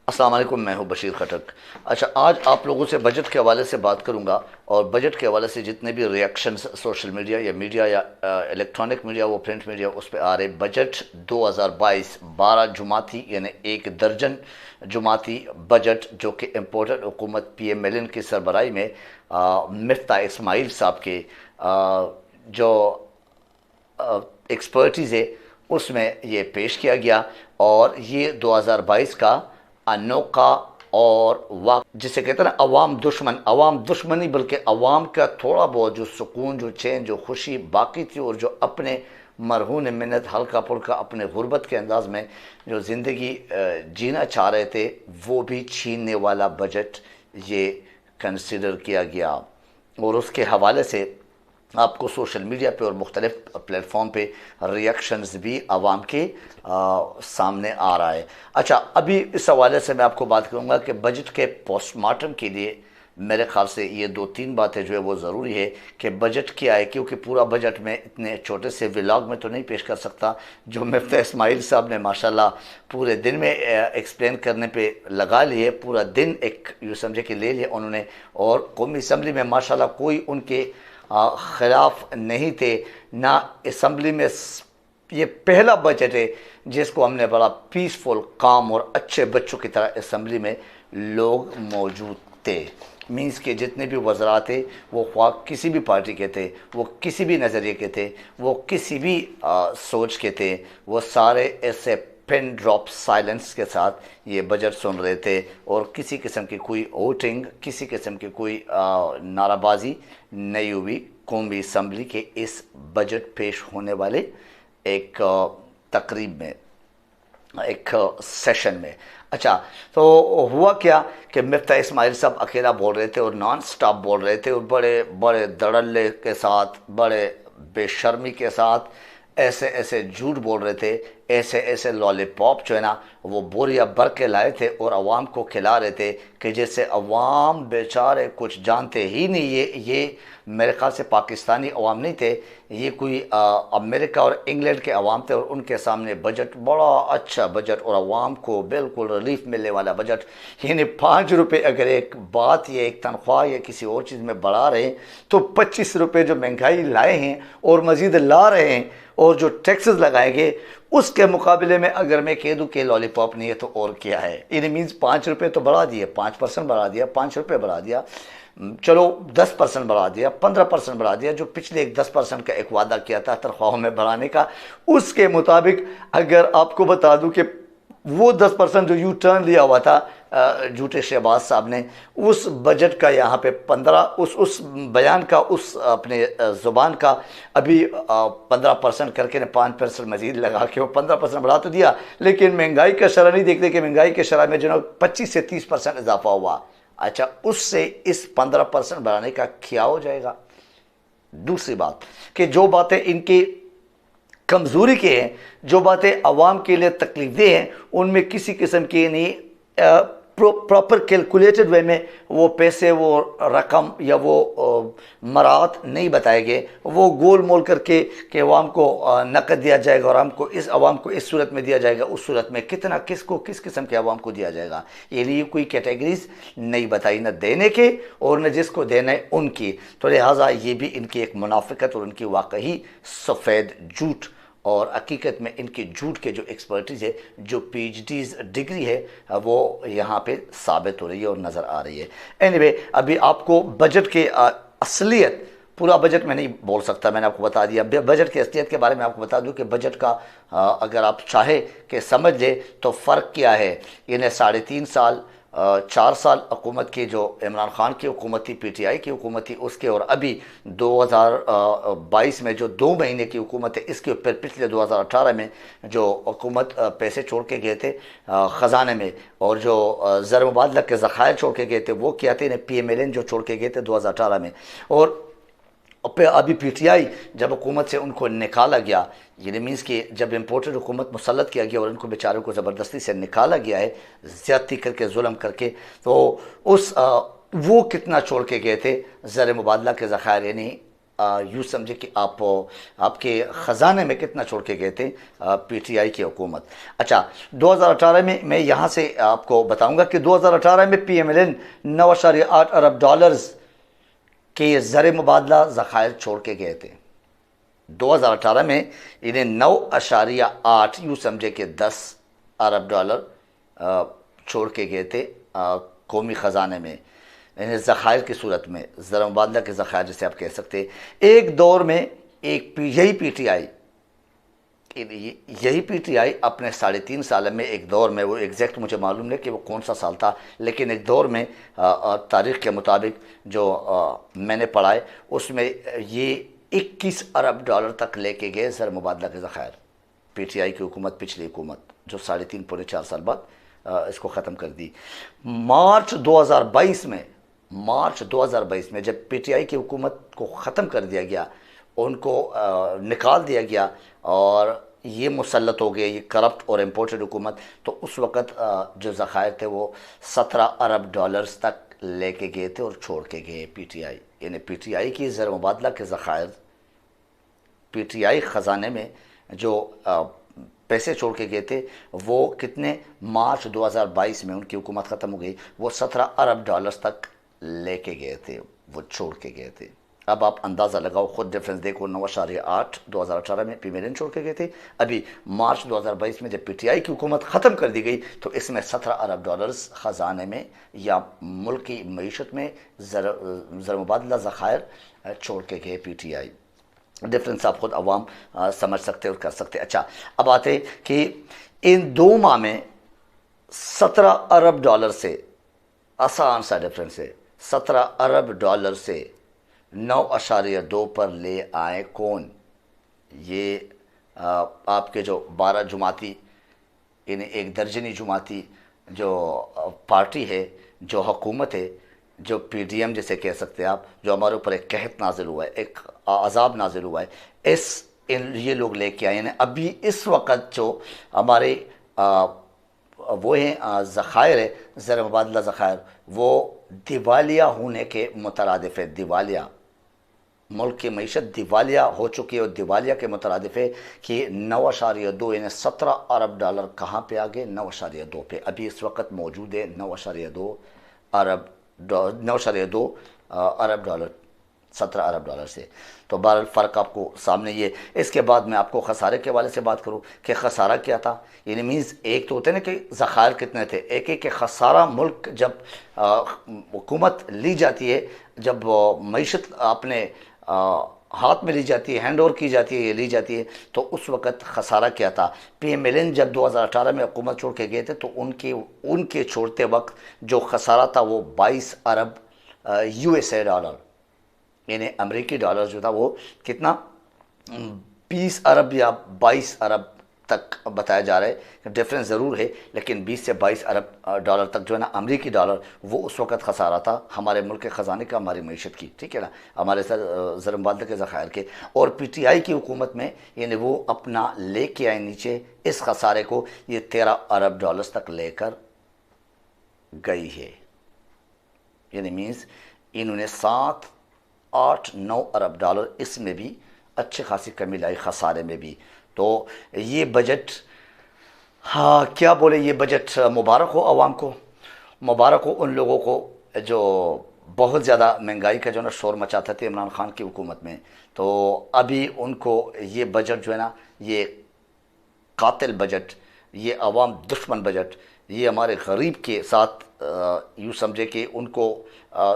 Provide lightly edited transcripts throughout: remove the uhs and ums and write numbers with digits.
السلام علیکم، میں ہوں بشیر خٹک۔ اچھا، آج آپ لوگوں سے بجٹ کے حوالے سے بات کروں گا، اور بجٹ کے حوالے سے جتنے بھی ریئیکشنز سوشل میڈیا یا میڈیا یا الیکٹرانک میڈیا وہ پرنٹ میڈیا اس پہ آ رہے، بجٹ 2022 12 جماعتی یعنی 1 درجن جماعتی بجٹ جو کہ امپورٹڈ حکومت پی ایم ایل این کی سربراہی میں مفتاح اسماعیل صاحب کے جو ایکسپرٹیز ہے اس میں یہ پیش کیا گیا، اور یہ 2022 کا انوکھا اور جسے کہتے ہیں نا عوام دشمنی بلکہ عوام کا تھوڑا بہت جو سکون، جو چین، جو خوشی باقی تھی، اور جو اپنے مرہون منت ہلکا پھلکا اپنے غربت کے انداز میں جو زندگی جینا چاہ رہے تھے، وہ بھی چھیننے والا بجٹ یہ کنسیڈر کیا گیا۔ اور اس کے حوالے سے آپ کو سوشل میڈیا پہ اور مختلف پلیٹ فارم پہ ریئیکشنز بھی عوام کے سامنے آ رہا ہے۔ اچھا، ابھی اس حوالے سے میں آپ کو بات کروں گا کہ بجٹ کے پوسٹ مارٹم کے لیے میرے خیال سے یہ 2-3 باتیں جو ہے وہ ضروری ہے کہ بجٹ کیا ہے، کیونکہ پورا بجٹ میں اتنے چھوٹے سے ولاگ میں تو نہیں پیش کر سکتا جو مفتاح اسماعیل صاحب نے ماشاءاللہ پورے دن میں ایکسپلین کرنے پہ لگا لیے، پورا دن ایک یوں سمجھے کہ لے لیا انہوں نے، اور قومی اسمبلی میں ماشاءاللہ کوئی ان کے خلاف نہیں تھے، نہ اسمبلی میں یہ پہلا بجٹ ہے جس کو ہم نے بڑا پیسفل، کام اور اچھے بچوں کی طرح اسمبلی میں لوگ موجود تھے۔ مینس کہ جتنے بھی وزراء تھے وہ خواہ کسی بھی پارٹی کے تھے، وہ کسی بھی نظریے کے تھے، وہ کسی بھی سوچ کے تھے، وہ سارے ایسے پن ڈراپ سائلنس کے ساتھ یہ بجٹ سن رہے تھے، اور کسی قسم کی کوئی ووٹنگ، کسی قسم کی کوئی نعرہ بازی نہیں ہوئی قومی اسمبلی کے اس بجٹ پیش ہونے والے ایک تقریب میں، ایک سیشن میں۔ اچھا، تو ہوا کیا کہ مفتاح اسماعیل صاحب اکیلا بول رہے تھے اور نان سٹاپ بول رہے تھے، اور بڑے بڑے دڑلے کے ساتھ، بڑے بے شرمی کے ساتھ ایسے ایسے جھوٹ بول رہے تھے، ایسے ایسے لالی پاپ جو ہے نا وہ بوریا بھر کے لائے تھے اور عوام کو کھلا رہے تھے کہ جیسے عوام بیچارے کچھ جانتے ہی نہیں۔ یہ میرے خیال سے پاکستانی عوام نہیں تھے، یہ کوئی امریکہ اور انگلینڈ کے عوام تھے، اور ان کے سامنے بجٹ بڑا اچھا بجٹ اور عوام کو بالکل ریلیف ملنے والا بجٹ، یعنی 5 روپے اگر ایک بات یا ایک تنخواہ یا کسی اور چیز میں بڑھا رہے ہیں تو 25 روپے جو مہنگائی لائے ہیں اور مزید لا رہے ہیں، اور جو ٹیکسز لگائیں گے اس کے مقابلے میں اگر میں کہہ دوں کہ لالی پاپ نہیں ہے تو اور کیا ہے؟ یعنی مینز 5 روپے تو بڑھا دیے، 5% بڑھا دیا، 5 روپے بڑھا دیا، چلو 10% بڑھا دیا، 15% بڑھا دیا، جو پچھلے 10% کا ایک وعدہ کیا تھا تنخواہوں میں بڑھانے کا، اس کے مطابق اگر آپ کو بتا دوں کہ وہ 10% جو یو ٹرن لیا ہوا تھا جھوٹے شہباز صاحب نے، اس بجٹ کا یہاں پہ 15 اس بیان کا، اس اپنے زبان کا ابھی 15% کر کے 5% مزید لگا کے وہ 15% بڑھا تو دیا، لیکن مہنگائی کا شرح نہیں دیکھتے کہ مہنگائی کے شرح میں جو ہے 25 سے 30% اضافہ ہوا۔ اچھا، اس سے اس 15% بڑھانے کا کیا ہو جائے گا؟ دوسری بات کہ جو باتیں ان کی کمزوری کے ہیں، جو باتیں عوام کے لیے تکلیف دہ ہیں، ان میں کسی قسم کی نہیں پراپر کیلکولیٹڈ وے میں وہ پیسے، وہ رقم یا وہ مراعات نہیں بتائے گئے، وہ گول مول کر کے کہ عوام کو نقد دیا جائے گا، اور عوام کو اس صورت میں دیا جائے گا، اس صورت میں کتنا، کس کو، کس قسم کے عوام کو دیا جائے گا، یہ لیے کوئی کیٹیگریز نہیں بتائی، نہ دینے کے اور نہ جس کو دینا ہے ان کی۔ تو لہٰذا یہ بھی ان کی ایک منافقت اور ان کی واقعی سفید جھوٹ، اور حقیقت میں ان کے جھوٹ کے جو ایکسپرٹیز ہے، جو پی ایچ ڈیز ڈگری ہے، وہ یہاں پہ ثابت ہو رہی ہے اور نظر آ رہی ہے۔ اینی ابھی آپ کو بجٹ کے اصلیت، پورا بجٹ میں نہیں بول سکتا، میں نے آپ کو بتا دیا بجٹ کی اصلیت کے بارے میں۔ آپ کو بتا دوں کہ بجٹ کا اگر آپ چاہے کہ سمجھ لیں تو فرق کیا ہے، یعنی 3.5 سال 4 سال حکومت کی جو عمران خان کی حکومت تھی، پی ٹی آئی کی حکومت تھی، اس کے، اور ابھی 2022 میں جو 2 مہینے کی حکومت ہے، اس کے اوپر پچھلے 2018 میں جو حکومت پیسے چھوڑ کے گئے تھے خزانے میں، اور جو زر مبادلہ کے ذخائر چھوڑ کے گئے تھے، وہ کیا تھے، پی ایم ایل این جو چھوڑ کے گئے تھے 2018 میں، اور ابھی پی ٹی آئی جب حکومت سے ان کو نکالا گیا، یعنی مینس کہ جب امپورٹڈ حکومت مسلط کیا گیا اور ان کو بیچاروں کو زبردستی سے نکالا گیا ہے، زیادتی کر کے، ظلم کر کے، تو وہ کتنا چھوڑ کے گئے تھے زر مبادلہ کے ذخائر، یعنی یوں سمجھے کہ آپ کے خزانے میں کتنا چھوڑ کے گئے تھے پی ٹی آئی کی حکومت. اچھا 2018 میں یہاں سے آپ کو بتاؤں گا کہ 2018 میں پی ایم ایل این 9.8 ارب ڈالرز کے زر مبادلہ ذخائر چھوڑ کے گئے تھے. 2018 میں انہیں 9.8 یوں سمجھے کہ 10 ارب ڈالر چھوڑ کے گئے تھے قومی خزانے میں، یعنی ذخائر کی صورت میں، زر مبادلہ کے ذخائر جسے آپ کہہ سکتے. ایک دور میں یہی پی ٹی آئی اپنے 3.5 سال میں، ایک دور میں، وہ ایگزیکٹ مجھے معلوم نہیں کہ وہ کون سا سال تھا، لیکن ایک دور میں تاریخ کے مطابق جو میں نے پڑھا ہے اس میں یہ 21 ارب ڈالر تک لے کے گئے زر مبادلہ کے ذخائر. پی ٹی آئی کی حکومت، پچھلی حکومت جو 3.5 پونے 4 سال بعد اس کو ختم کر دی. مارچ 2022 میں جب پی ٹی آئی کی حکومت کو ختم کر دیا گیا، ان کو نکال دیا گیا اور یہ مسلط ہو گئے، یہ کرپٹ اور امپورٹڈ حکومت، تو اس وقت جو ذخائر تھے وہ 17 ارب ڈالرز تک لے کے گئے تھے اور چھوڑ کے گئے پی ٹی آئی. یعنی پی ٹی آئی کی زر مبادلہ کے ذخائر، پی ٹی آئی خزانے میں جو پیسے چھوڑ کے گئے تھے وہ کتنے، مارچ 2022 میں ان کی حکومت ختم ہو گئی، وہ 17 ارب ڈالرز تک لے کے گئے تھے، وہ چھوڑ کے گئے تھے. اب آپ اندازہ لگاؤ، خود ڈیفرنس دیکھو. 9.8 2018 میں پی ملین چھوڑ کے گئے تھے، ابھی مارچ 2022 میں جب پی ٹی آئی کی حکومت ختم کر دی گئی تو اس میں 17 ارب ڈالرز خزانے میں یا ملک کی معیشت میں زر مبادلہ ذخائر چھوڑ کے گئے پی ٹی آئی. ڈفرنس آپ خود عوام سمجھ سکتے اور کر سکتے. اچھا اب آتے کہ ان 2 ماہ میں 17 ارب ڈالر سے، آسان سا ڈفرنس ہے، 17 ارب ڈالر سے 9.2 پر لے آئے کون؟ یہ آپ کے جو 12 جماعتی، یعنی 1 درجنی جماعتی جو پارٹی ہے، جو حکومت ہے، جو پی ڈی ایم جسے کہہ سکتے آپ، جو ہمارے اوپر ایک قحط نازل ہوا ہے، ایک عذاب نازل ہوا ہے، یہ لوگ لے کے آئے ہیں. ابھی اس وقت جو ہمارے وہ ہیں ذخائر ہے، زر مبادلہ ذخائر، وہ دیوالیہ ہونے کے مترادف ہے. دیوالیہ، ملک کی معیشت دیوالیہ ہو چکی ہے اور دیوالیہ کے مترادف ہے کہ 9.2 یعنی 17 ارب ڈالر کہاں پہ آگے؟ 9.2 پہ. ابھی اس وقت موجود ہے 9.2 ارب ڈالر 17 ارب ڈالر سے. تو بہرحال فرق آپ کو سامنے یہ. اس کے بعد میں آپ کو خسارے کے حوالے سے بات کروں کہ خسارہ کیا تھا. یعنی مینز ایک تو ہوتے ہیں نا کہ ذخائر کتنے تھے، ایک کہ خسارہ ملک جب حکومت لی جاتی ہے، جب معیشت اپنے ہاتھ میں لی جاتی ہے، ہینڈ اوور کی جاتی ہے، لی جاتی ہے، تو اس وقت خسارہ کیا تھا. پی ایم ایل این جب 2018 میں حکومت چھوڑ کے گئے تھے تو ان کے چھوڑتے وقت جو خسارہ تھا وہ 22 ارب یو ایس اے ڈالر، یعنی امریکی ڈالر جو تھا وہ کتنا، 20 ارب یا 22 ارب تک بتایا جا رہا ہے. ڈیفرنس ضرور ہے لیکن 20 سے 22 ارب ڈالر تک جو ہے نا امریکی ڈالر، وہ اس وقت خسارہ تھا ہمارے ملک کے خزانے کا، ہماری معیشت کی، ٹھیک ہے نا، ہمارے سر زر مبادلہ کے ذخائر کے. اور پی ٹی آئی کی حکومت میں یعنی وہ اپنا لے کے آئے نیچے اس خسارے کو، یہ 13 ارب ڈالرز تک لے کر گئی ہے. یعنی مینز انہوں نے 7 8 9 ارب ڈالر اس میں بھی اچھی خاصی کمی لائی، خسارے میں بھی. تو یہ بجٹ، ہاں کیا بولے، یہ بجٹ مبارک ہو عوام کو، مبارک ہو ان لوگوں کو جو بہت زیادہ مہنگائی کا جو نا شور مچاتے تھے عمران خان کی حکومت میں. تو ابھی ان کو یہ بجٹ جو ہے نا، یہ قاتل بجٹ، یہ عوام دشمن بجٹ، یہ ہمارے غریب کے ساتھ یوں سمجھے کہ ان کو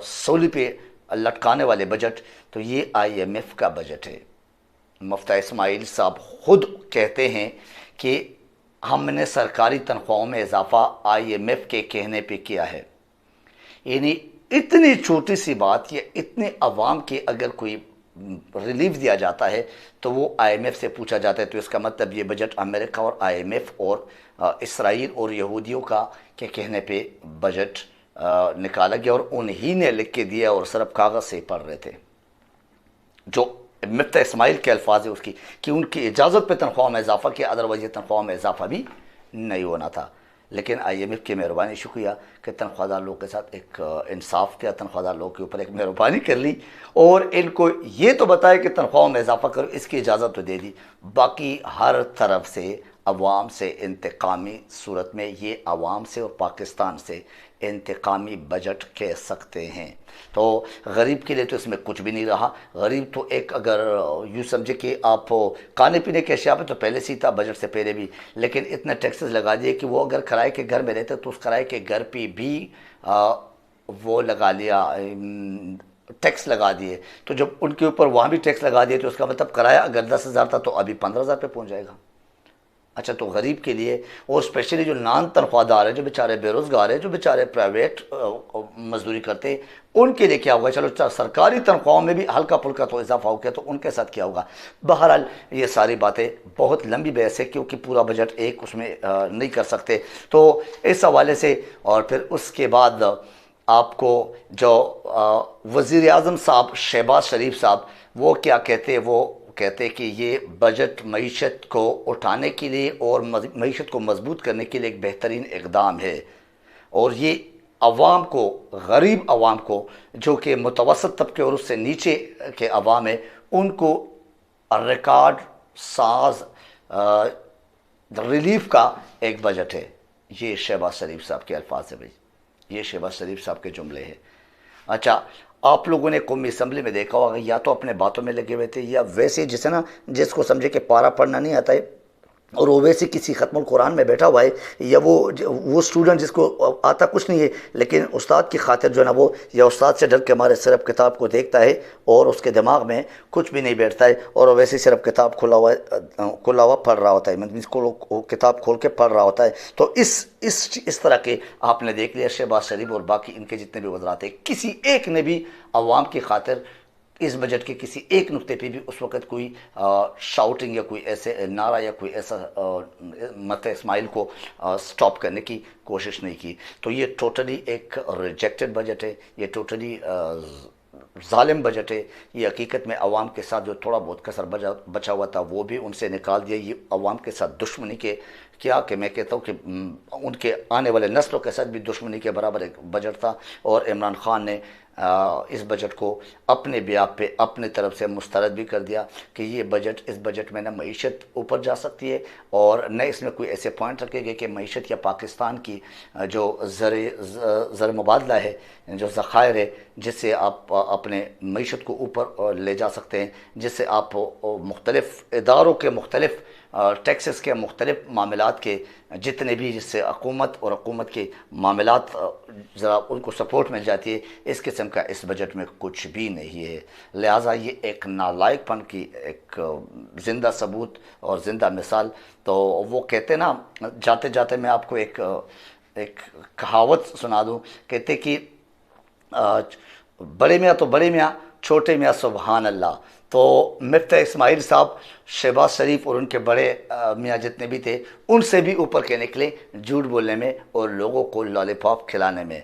سولی پہ لٹکانے والے بجٹ، تو یہ آئی ایم ایف کا بجٹ ہے. مفتہ اسماعیل صاحب خود کہتے ہیں کہ ہم نے سرکاری تنخواہوں میں اضافہ آئی ایم ایف کے کہنے پہ کیا ہے. یعنی اتنی چھوٹی سی بات، یہ اتنے عوام کے اگر کوئی ریلیف دیا جاتا ہے تو وہ آئی ایم ایف سے پوچھا جاتا ہے. تو اس کا مطلب یہ بجٹ امریکہ اور آئی ایم ایف اور اسرائیل اور یہودیوں کا کے کہنے پہ بجٹ نکالا گیا اور انہی نے لکھ کے دیا اور صرف کاغذ سے پڑھ رہے تھے. جو مفتہ اسماعیل کے الفاظ ہے اس کی کہ ان کی اجازت پہ تنخواہ میں اضافہ کیا، ادروائز یہ تنخواہ میں اضافہ بھی نہیں ہونا تھا. لیکن IMF کی مہربانی شکریہ کہ تنخواہ دار لوگ کے ساتھ ایک انصاف کیا، تنخواہ دار لوگ کے اوپر ایک مہربانی کر لی اور ان کو یہ تو بتایا کہ تنخواہوں میں اضافہ کرو، اس کی اجازت تو دے دی۔ باقی ہر طرف سے عوام سے انتقامی صورت میں یہ عوام سے اور پاکستان سے انتقامی بجٹ کہہ سکتے ہیں۔ تو غریب کے لیے تو اس میں کچھ بھی نہیں رہا۔ غریب تو ایک اگر یوں سمجھے کہ آپ کھانے پینے کے اشیاء پہ تو پہلے سے ہی تھا، بجٹ سے پہلے بھی، لیکن اتنے ٹیکسز لگا دیے کہ وہ اگر کرائے کے گھر میں رہتے تو اس کرائے کے گھر پہ بھی وہ لگا لیا، ٹیکس لگا دیے۔ تو جب ان کے اوپر وہاں بھی ٹیکس لگا دیے تو اس کا مطلب کرایہ اگر 10,000 تھا تو ابھی 15,000 پہ پہنچ جائے گا۔ اچھا، تو غریب کے لیے اور اسپیشلی جو نان تنخواہ دار ہیں، جو بیچارے بے روزگار ہیں، جو بیچارے پرائیویٹ مزدوری کرتے ہیں، ان کے لیے کیا ہوگا؟ چلو سرکاری تنخواہوں میں بھی ہلکا پھلکا تو اضافہ ہو گیا، تو ان کے ساتھ کیا ہوگا؟ بہرحال یہ ساری باتیں بہت لمبی بحث ہے کیونکہ پورا بجٹ ایک اس میں نہیں کر سکتے۔ تو اس حوالے سے اور پھر اس کے بعد آپ کو جو وزیر اعظم صاحب شہباز شریف صاحب وہ کیا کہتے ہیں؟ وہ کہتے کہ یہ بجٹ معیشت کو اٹھانے کے لیے اور معیشت کو مضبوط کرنے کے لیے ایک بہترین اقدام ہے، اور یہ عوام کو، غریب عوام کو جو کہ متوسط طبقے اور اس سے نیچے کے عوام ہیں، ان کو ریکارڈ ساز ریلیف کا ایک بجٹ ہے۔ یہ شہباز شریف صاحب کے الفاظ ہیں بھائی، یہ شہباز شریف صاحب کے جملے ہیں۔ اچھا، آپ لوگوں نے قومی اسمبلی میں دیکھا ہوگا یا تو اپنے باتوں میں لگے ہوئے تھے یا ویسے جسے نا جس کو سمجھے کہ پارا پڑھنا نہیں آتا ہے اور وہ ویسے کسی ختم القرآن میں بیٹھا ہوا ہے، یا وہ اسٹوڈنٹ جس کو آتا کچھ نہیں ہے لیکن استاد کی خاطر جو ہے نا وہ یا استاد سے ڈر کے ہمارے صرف کتاب کو دیکھتا ہے اور اس کے دماغ میں کچھ بھی نہیں بیٹھتا ہے اور وہ ویسے صرف کتاب کھلا ہوا پڑھ رہا ہوتا ہے، مطلب اس کو کتاب کھول کے پڑھ رہا ہوتا ہے۔ تو اس طرح کے آپ نے دیکھ لیا شہباز شریف اور باقی ان کے جتنے بھی وزرات ہیں، کسی ایک نے بھی عوام کی خاطر اس بجٹ کے کسی ایک نقطے پہ بھی اس وقت کوئی شاؤٹنگ یا کوئی ایسے نعرہ یا کوئی ایسا اسماعیل کو سٹاپ کرنے کی کوشش نہیں کی۔ تو یہ ٹوٹلی ایک ریجیکٹڈ بجٹ ہے، یہ ٹوٹلی ظالم بجٹ ہے۔ یہ حقیقت میں عوام کے ساتھ جو تھوڑا بہت کسر بچا ہوا تھا وہ بھی ان سے نکال دیا۔ یہ عوام کے ساتھ دشمنی کے کیا کہ میں کہتا ہوں کہ ان کے آنے والے نسلوں کے ساتھ بھی دشمنی کے برابر ایک بجٹ تھا، اور عمران خان نے اس بجٹ کو اپنے بیاں پہ اپنے طرف سے مسترد بھی کر دیا کہ یہ بجٹ، اس بجٹ میں نہ معیشت اوپر جا سکتی ہے اور نہ اس میں کوئی ایسے پوائنٹ رکھے گئے کہ معیشت یا پاکستان کی جو زر مبادلہ ہے، جو ذخائر ہے جس سے آپ اپنے معیشت کو اوپر لے جا سکتے ہیں، جس سے آپ مختلف اداروں کے مختلف ٹیکسز کے مختلف معاملات کے جتنے بھی جس سے حکومت اور حکومت کے معاملات ذرا ان کو سپورٹ مل جاتی ہے، اس قسم کا اس بجٹ میں کچھ بھی نہیں ہے۔ لہٰذا یہ ایک نالائق پن کی ایک زندہ ثبوت اور زندہ مثال۔ تو وہ کہتے نا، جاتے جاتے میں آپ کو ایک کہاوت سنا دوں، کہتے کہ بڑے میاں تو بڑے میاں، چھوٹے میاں سبحان اللہ۔ تو مفتاح اسماعیل صاحب شہباز شریف اور ان کے بڑے میاں جتنے بھی تھے ان سے بھی اوپر کے نکلے جھوٹ بولنے میں اور لوگوں کو لالی پاپ کھلانے میں۔